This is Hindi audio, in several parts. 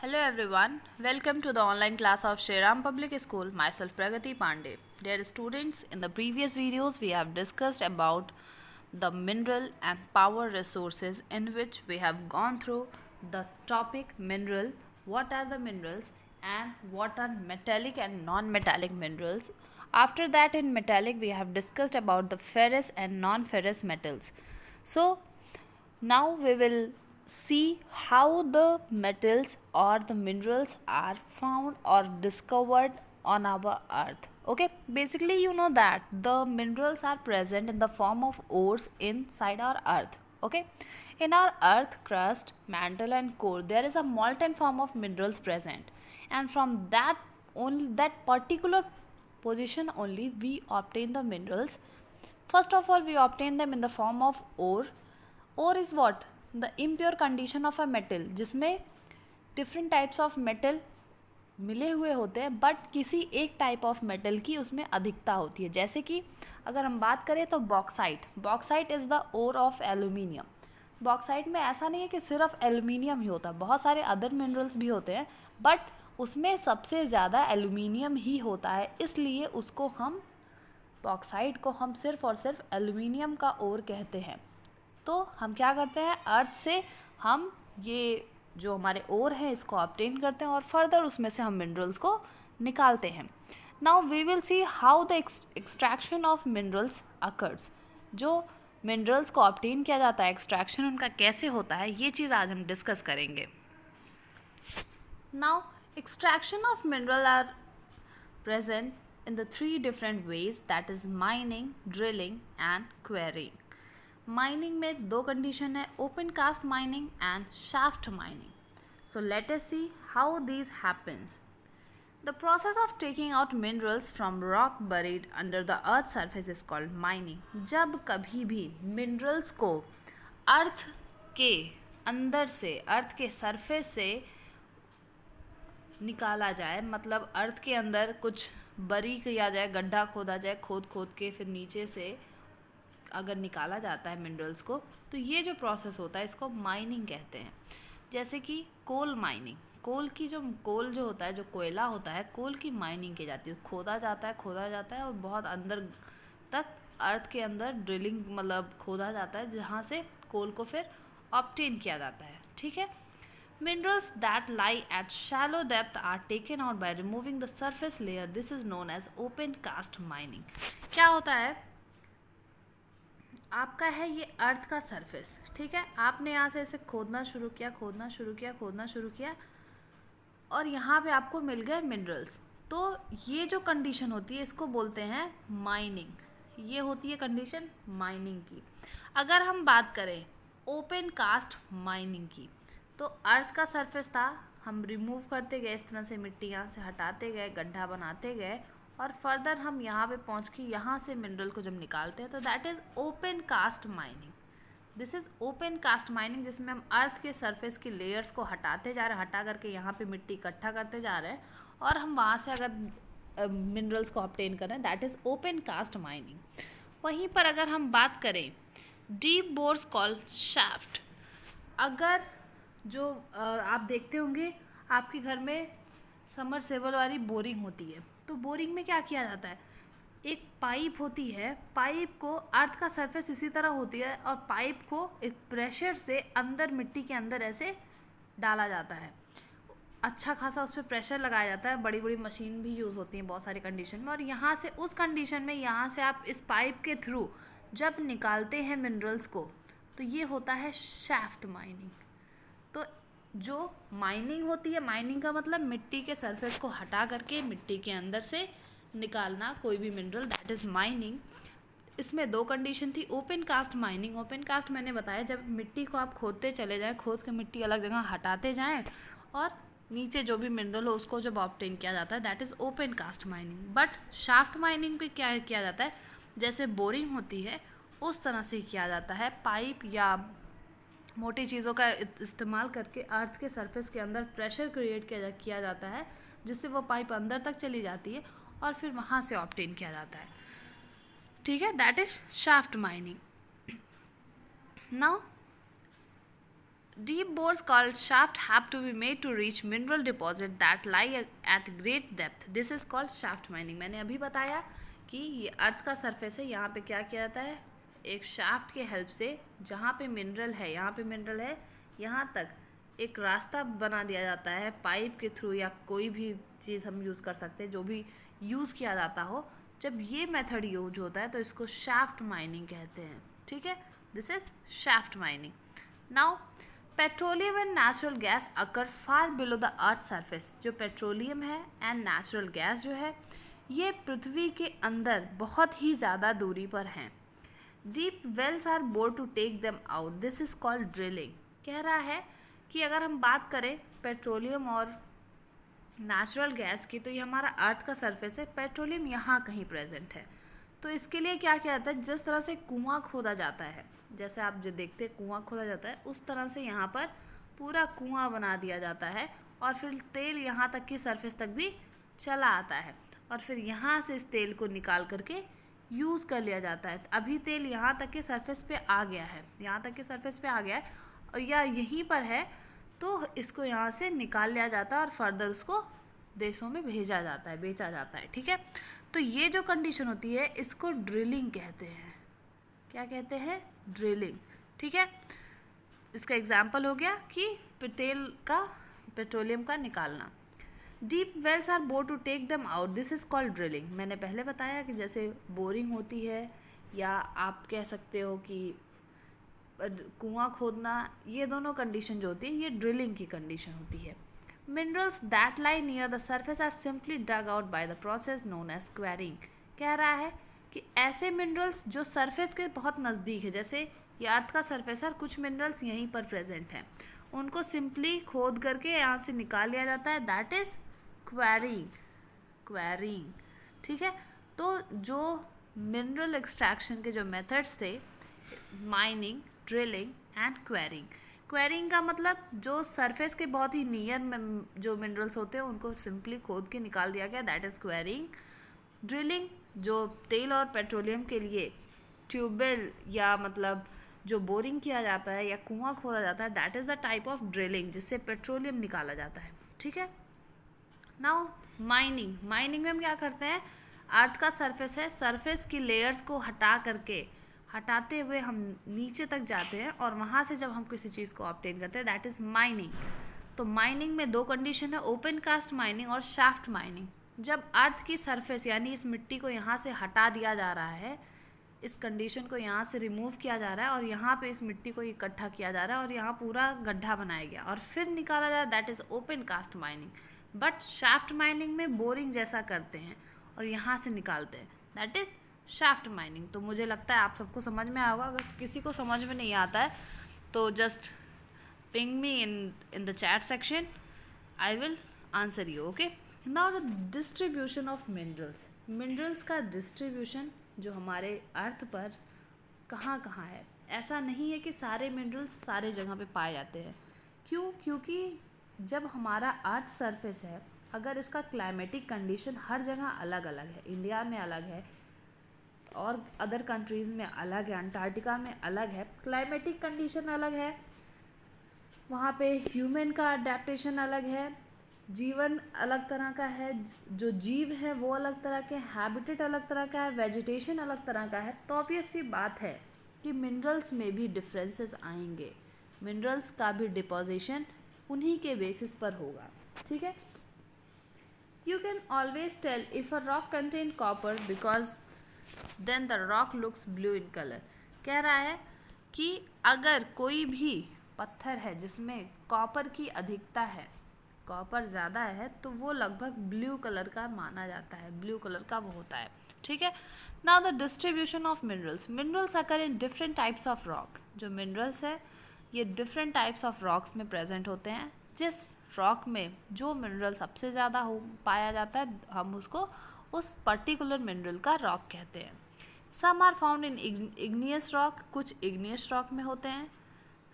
Hello everyone, welcome to the online class of Shriram Public School. Myself Pragati Pandey. Dear students, in the previous videos we have discussed about the mineral and power resources, in which we have gone through the topic mineral, what are the minerals and what are metallic and non-metallic minerals. After that, in metallic we have discussed about the ferrous and non-ferrous metals. So now we will see how the metals or the minerals are found or discovered on our earth. Okay, basically you know that the minerals are present in the form of ores inside our earth. Okay, in our earth crust, mantle and core there is a molten form of minerals present, and from that only that particular position only we obtain the minerals. First of all, we obtain them in the form of ore. Ore is what? The impure condition of a metal, जिसमें डिफरेंट टाइप्स ऑफ मेटल मिले हुए होते हैं, बट किसी एक टाइप ऑफ मेटल की उसमें अधिकता होती है. जैसे कि अगर हम बात करें तो bauxite is the ore of aluminium. Bauxite में ऐसा नहीं है कि सिर्फ एल्यूमिनियम ही होता है, बहुत सारे अदर मिनरल्स भी होते हैं, बट उसमें सबसे ज़्यादा एल्यूमिनियम ही होता है, इसलिए उसको हम बॉक्साइट को हम सिर्फ और सिर्फ एल्यूमिनियम का ओर कहते हैं. तो हम क्या करते हैं, अर्थ से हम ये जो हमारे ओर है इसको ऑब्टेन करते हैं और फर्दर उसमें से हम मिनरल्स को निकालते हैं. Now we will see how the extraction of minerals occurs. जो मिनरल्स को ऑब्टेन किया जाता है, एक्सट्रैक्शन उनका कैसे होता है, ये चीज़ आज हम डिस्कस करेंगे. Now extraction of mineral are present in the three different ways, that is mining, drilling and quarrying. Mining में दो कंडीशन है, open cast mining and shaft mining. So let us see how this happens. The process of taking out minerals from rock buried under the earth surface is called mining. जब कभी भी मिनरल्स को अर्थ के अंदर से, अर्थ के सरफेस से निकाला जाए, मतलब अर्थ के अंदर कुछ बरी किया जाए, गड्ढा खोदा जाए, खोद के फिर नीचे से अगर निकाला जाता है मिनरल्स को, तो ये जो प्रोसेस होता है इसको माइनिंग कहते हैं. जैसे कि कोल माइनिंग, कोल जो होता है, जो कोयला होता है, कोल की माइनिंग की जाती है, खोदा जाता है और बहुत अंदर तक अर्थ के अंदर ड्रिलिंग मतलब खोदा जाता है, जहाँ से कोल को फिर ऑब्टेन किया जाता है. ठीक है. Minerals that lie at shallow depth are taken out by removing the surface layer. This is known as open cast mining. क्या होता है, आपका है ये अर्थ का सरफेस, ठीक है, आपने यहाँ से ऐसे खोदना शुरू किया और यहाँ पे आपको मिल गए मिनरल्स. तो ये जो कंडीशन होती है इसको बोलते हैं माइनिंग. ये होती है कंडीशन माइनिंग की. अगर हम बात करें ओपन कास्ट माइनिंग की, तो अर्थ का सरफेस था, हम रिमूव करते गए, इस तरह से मिट्टी यहाँ से हटाते गए, गड्ढा बनाते गए और फर्दर हम यहाँ पे पहुँच के यहाँ से मिनरल को जब निकालते हैं तो that is open cast mining. This is open cast mining, जिसमें हम अर्थ के सरफेस की लेयर्स को हटाते जा रहे हैं, हटा करके यहाँ पे मिट्टी इकट्ठा करते जा रहे हैं और हम वहाँ से अगर मिनरल्स को ऑब्टेन कर रहे हैं, that is open cast mining. वहीं पर अगर हम बात करें डीप बोर्स कॉल्ड शाफ्ट. अगर जो आप देखते होंगे आपके घर में समरसेबल वाली बोरिंग होती है, तो बोरिंग में क्या किया जाता है, एक पाइप होती है, पाइप को अर्थ का सरफेस इसी तरह होती है और पाइप को एक प्रेशर से अंदर मिट्टी के अंदर ऐसे डाला जाता है, अच्छा खासा उस पर प्रेशर लगाया जाता है, बड़ी बड़ी मशीन भी यूज़ होती हैं बहुत सारी कंडीशन में, और यहाँ से उस कंडीशन में यहाँ से आप इस पाइप के थ्रू जब निकालते हैं मिनरल्स को, तो ये होता है शाफ्ट माइनिंग. तो जो माइनिंग होती है, माइनिंग का मतलब मिट्टी के सरफेस को हटा करके मिट्टी के अंदर से निकालना कोई भी मिनरल, दैट इज़ माइनिंग. इसमें दो कंडीशन थी, open cast mining. Open cast मैंने बताया, जब मिट्टी को आप खोदते चले जाएं, खोद के मिट्टी अलग जगह हटाते जाएं और नीचे जो भी मिनरल हो उसको जब ऑब्टेन किया जाता है, that is open cast mining. But shaft mining पे क्या किया जाता है, जैसे बोरिंग होती है उस तरह से किया जाता है, पाइप या मोटी चीज़ों का इस्तेमाल करके अर्थ के सरफेस के अंदर प्रेशर क्रिएट किया जाता है, जिससे वो पाइप अंदर तक चली जाती है और फिर वहाँ से ऑब्टेन किया जाता है. ठीक है, that is shaft mining. Now Deep bores called shaft have to be made to reach mineral deposit that lie at great depth. This is called shaft mining. मैंने अभी बताया कि ये अर्थ का सरफेस है, यहाँ पे क्या किया जाता है, एक शाफ्ट के हेल्प से जहाँ पे मिनरल है, यहाँ पे मिनरल है, यहाँ तक एक रास्ता बना दिया जाता है पाइप के थ्रू, या कोई भी चीज़ हम यूज़ कर सकते हैं जो भी यूज़ किया जाता हो। जब ये मेथड यूज होता है तो इसको शाफ्ट माइनिंग कहते हैं। ठीक है, this is shaft mining. Now petroleum and natural gas occur far below the earth surface. जो पेट्रोलियम है एंड नेचुरल गैस जो है ये पृथ्वी के अंदर बहुत ही ज़्यादा दूरी पर हैं। Deep wells are bored to take them out, this is called drilling. कह रहा है कि अगर हम बात करें पेट्रोलियम और नेचुरल गैस की, तो ये हमारा अर्थ का सरफेस है, पेट्रोलियम यहाँ कहीं प्रेजेंट है। तो इसके लिए क्या किया जाता है, जिस तरह से कुआं खोदा जाता है, जैसे आप जो देखते हैं कुआं खोदा जाता है, उस तरह से यहाँ पर पूरा कुआं बना दिया जाता है और फिर तेल यहाँ तक की सरफेस तक भी चला आता है और फिर यहाँ से इस तेल को निकाल करके यूज़ कर लिया जाता है। अभी तेल यहाँ तक के सरफेस पे आ गया है, यहाँ तक के सरफेस पे आ गया है और या यहीं पर है, तो इसको यहाँ से निकाल लिया जाता है और फर्दर उसको देशों में भेजा जाता है, बेचा जाता है। ठीक है, तो ये जो कंडीशन होती है इसको ड्रिलिंग कहते हैं। क्या कहते हैं? ड्रिलिंग। ठीक है, इसका एग्जाम्पल हो गया कि तेल का, पेट्रोलियम का निकालना। Deep wells are bore to take them out, this is called drilling. मैंने पहले बताया कि जैसे बोरिंग होती है या आप कह सकते हो कि कुआं खोदना, ये दोनों कंडीशन जो होती है ये ड्रिलिंग की कंडीशन होती है। Minerals that lie near the surface are simply dug out by the process known as quarrying. कह रहा है कि ऐसे मिनरल्स जो सरफेस के बहुत नज़दीक है, जैसे ये अर्थ का सरफेस है, कुछ मिनरल्स यहीं पर प्रेजेंट हैं, उनको सिंपली खोद करके यहाँ से निकाल लिया जाता है, दैट इज क्वेरिंग। क्वेरिंग। ठीक है, तो जो मिनरल एक्सट्रैक्शन के जो मेथड्स थे, mining, drilling and quarrying. Quarrying का मतलब जो सरफेस के बहुत ही नियर जो मिनरल्स होते हैं उनको सिंपली खोद के निकाल दिया गया, दैट इज क्वेरिंग। ड्रिलिंग जो तेल और पेट्रोलियम के लिए ट्यूबवेल या मतलब जो बोरिंग किया जाता है या कुआं खोदा जाता है, that is the type of drilling जिससे पेट्रोलियम निकाला जाता है। ठीक है, नाउ माइनिंग। माइनिंग में हम क्या करते हैं, अर्थ का सरफेस है, सरफेस की लेयर्स को हटाते हुए हम नीचे तक जाते हैं और वहाँ से जब हम किसी चीज़ को ऑब्टेन करते हैं, दैट इज़ माइनिंग। तो माइनिंग में दो कंडीशन है, ओपन कास्ट माइनिंग और शाफ्ट माइनिंग। जब अर्थ की सरफेस यानी इस मिट्टी को यहाँ से हटा दिया जा रहा है, इस कंडीशन को यहाँ से रिमूव किया जा रहा है और यहाँ पे इस मिट्टी को इकट्ठा किया जा रहा है और यहाँ पूरा गड्ढा बनाया गया और फिर निकाला जा रहा है, that is open cast mining. But shaft mining में बोरिंग जैसा करते हैं और यहाँ से निकालते हैं, दैट इज़ शाफ्ट माइनिंग। तो मुझे लगता है आप सबको समझ में आया होगा। अगर किसी को समझ में नहीं आता है तो just ping me in the chat section, I will answer you. Okay, now the distribution of minerals. Minerals का डिस्ट्रीब्यूशन जो हमारे अर्थ पर कहाँ कहाँ है, ऐसा नहीं है कि सारे मिनरल्स सारे जगह पे पाए जाते हैं। क्यों? क्योंकि जब हमारा अर्थ सरफेस है, अगर इसका क्लाइमेटिक कंडीशन हर जगह अलग अलग है, इंडिया में अलग है और अदर कंट्रीज़ में अलग है, अंटार्कटिका में अलग है, क्लाइमेटिक कंडीशन अलग है, वहाँ पे ह्यूमन का अडेप्टेशन अलग है, जीवन अलग तरह का है, जो जीव है वो अलग तरह के, हैबिटेट अलग तरह का है, वेजिटेशन अलग तरह का है, तो ऑब्वियस सी बात है कि मिनरल्स में भी डिफरेंसेस आएंगे। मिनरल्स का भी डिपोजिशन उन्हीं के बेसिस पर होगा। ठीक है, you can always tell if a rock contain copper because then the rock looks blue in colour. कह रहा है कि अगर कोई भी पत्थर है जिसमें कॉपर की अधिकता है, कॉपर ज़्यादा है, तो वो लगभग ब्लू कलर का माना जाता है, ब्लू कलर का वो होता है। ठीक है, now the distribution of minerals. Minerals occur in different types of rock. जो मिनरल्स है ये डिफरेंट टाइप्स ऑफ रॉक्स में प्रेजेंट होते हैं। जिस रॉक में जो मिनरल सबसे ज़्यादा हो पाया जाता है, हम उसको उस पर्टिकुलर मिनरल का रॉक कहते हैं। Some are found in igneous rock, कुछ इग्नियस रॉक में होते हैं।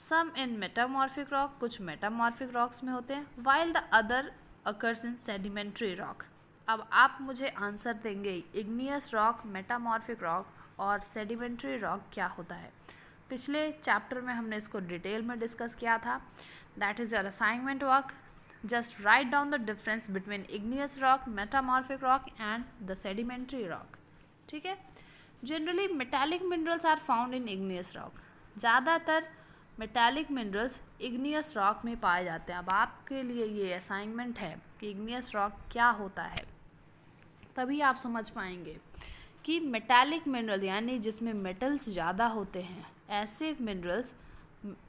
सम इन मेटामॉर्फिक रॉक, कुछ मेटामॉर्फिक रॉक्स में होते हैं। While the other occurs in sedimentary rock. अब आप मुझे आंसर देंगे इग्नियस रॉक, मेटामॉर्फिक रॉक और सेडिमेंट्री रॉक क्या होता है। पिछले चैप्टर में हमने इसको डिटेल में डिस्कस किया था. That is your assignment work. Just write down the difference between igneous rock, metamorphic rock and the sedimentary rock. ठीक है. Generally metallic minerals are found in igneous rock. ज़्यादातर मेटालिक मिनरल्स इग्नियस रॉक में पाए जाते हैं. अब आपके लिए ये असाइनमेंट है कि इग्नियस रॉक क्या होता है, तभी आप समझ पाएंगे कि मेटालिक मिनरल यानी जिसमें मेटल्स ज़्यादा होते हैं, ऐसे मिनरल्स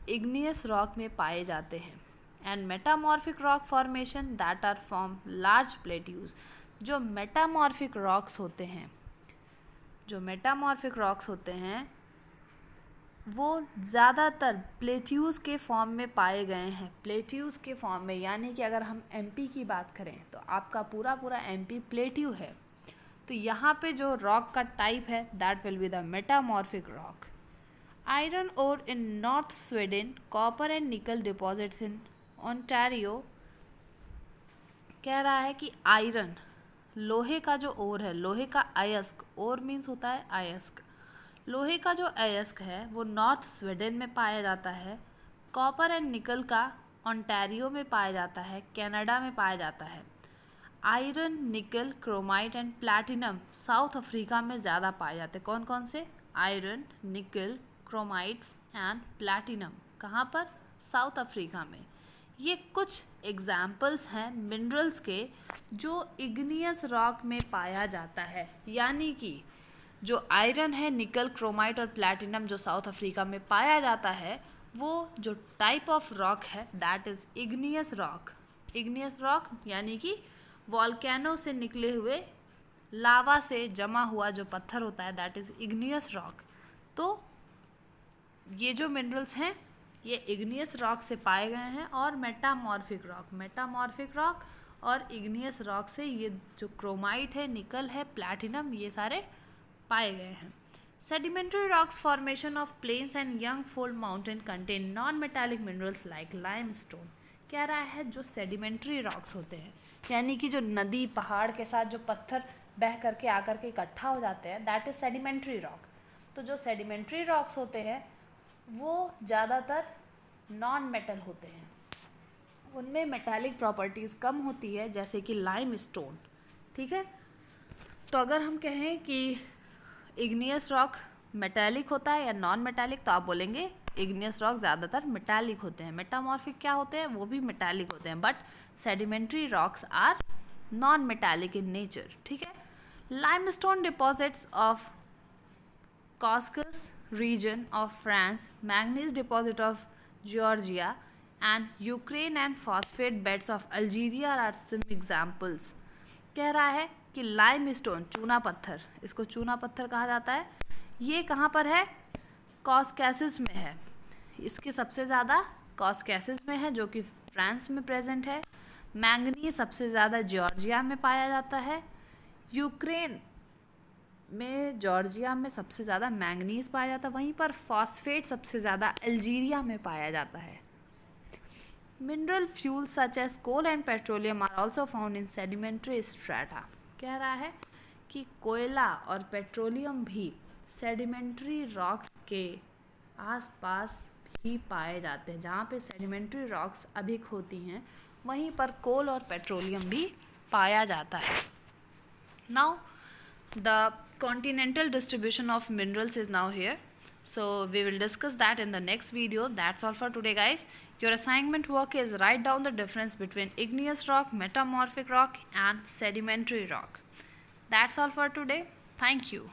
इग्नियस रॉक में पाए जाते हैं. And metamorphic rock formation that are form large plateaus. जो मेटामॉर्फिक रॉक्स होते हैं, वो ज़्यादातर प्लेट्यूज़ के फॉर्म में पाए गए हैं. प्लेट्यूज़ के फॉर्म में यानी कि अगर हम एमपी की बात करें तो आपका पूरा एमपी प्लेट्यू है. तो यहाँ पे जो रॉक का टाइप है that will be the metamorphic rock. Iron ore in north Sweden, copper and nickel deposits in Ontario. कह रहा है कि आयरन, लोहे का जो ओर है, लोहे का अयस्क, ओर मीन्स होता है अयस्क. लोहे का जो अयस्क है वो नॉर्थ स्वीडन में पाया जाता है. कॉपर एंड निकल का ओंटारियो में पाया जाता है, कनाडा में पाया जाता है. आयरन, निकल, chromite and platinum south Africa में ज़्यादा पाए जाते हैं. कौन कौन से? आयरन, निकल, क्रोमाइट्स एंड प्लैटिनम. कहाँ पर? साउथ अफ्रीका में. ये कुछ एग्जाम्पल्स हैं मिनरल्स के जो इग्नियस रॉक में पाया जाता है. यानी कि जो आयरन है, निकल, क्रोमाइट और प्लैटिनम जो साउथ अफ्रीका में पाया जाता है, वो जो टाइप ऑफ रॉक है that is igneous rock. Igneous rock यानी कि वॉल्केनो से निकले हुए लावा से जमा हुआ जो पत्थर होता है दैट इज़ इग्नियस रॉक. तो ये जो मिनरल्स हैं ये इग्नियस रॉक से पाए गए हैं. और मेटामॉर्फिक रॉक और इग्नियस रॉक से ये जो क्रोमाइट है, निकल है, प्लैटिनम, ये सारे पाए गए हैं. Sedimentary rocks formation of plains and young fold mountain contain non metallic minerals like limestone. कह रहा है जो सेडिमेंट्री रॉक्स होते हैं यानी कि जो नदी पहाड़ के साथ जो पत्थर बह करके आकर के इकट्ठा हो जाते हैं दैट इज सेडिमेंट्री रॉक. तो जो सेडिमेंट्री रॉक्स होते हैं वो ज़्यादातर नॉन मेटल होते हैं. उनमें मेटालिक प्रॉपर्टीज़ कम होती है जैसे कि लाइमस्टोन. ठीक है. तो अगर हम कहें कि इग्नियस रॉक मेटालिक होता है या नॉन मेटालिक, तो आप बोलेंगे इग्नियस रॉक ज़्यादातर मेटालिक होते हैं. मेटामॉर्फिक क्या होते हैं? वो भी मेटालिक होते हैं. But sedimentary rocks are non metallic in nature. ठीक है. Limestone deposits of Causses region of France, manganese deposit of Georgia and Ukraine and phosphate beds of Algeria are some examples. कह रहा है कि लाइमस्टोन, चूना पत्थर, इसको चूना पत्थर कहा जाता है. ये कहाँ पर है? कॉस्कैसिस में है. इसके सबसे ज़्यादा कॉस्कैसिस में है जो कि फ्रांस में प्रेजेंट है. मैंगनीज सबसे ज़्यादा जॉर्जिया में पाया जाता है. यूक्रेन में, जॉर्जिया में सबसे ज़्यादा मैंगनीज पाया जाता है. वहीं पर फॉस्फेट सबसे ज़्यादा अल्जीरिया में पाया जाता है. Mineral fuels such as coal and petroleum are also found in sedimentary strata. कह रहा है कि कोयला और पेट्रोलियम भी सेडिमेंट्री रॉक्स के आसपास भी पाए जाते हैं. जहाँ पे सेडिमेंट्री रॉक्स अधिक होती हैं वहीं पर कोल और पेट्रोलियम भी पाया जाता है. Now the continental distribution of minerals is now here, so we will discuss that in the next video. That's all for today, guys. Your assignment work is write down the difference between igneous rock, metamorphic rock and sedimentary rock. That's all for today. Thank you.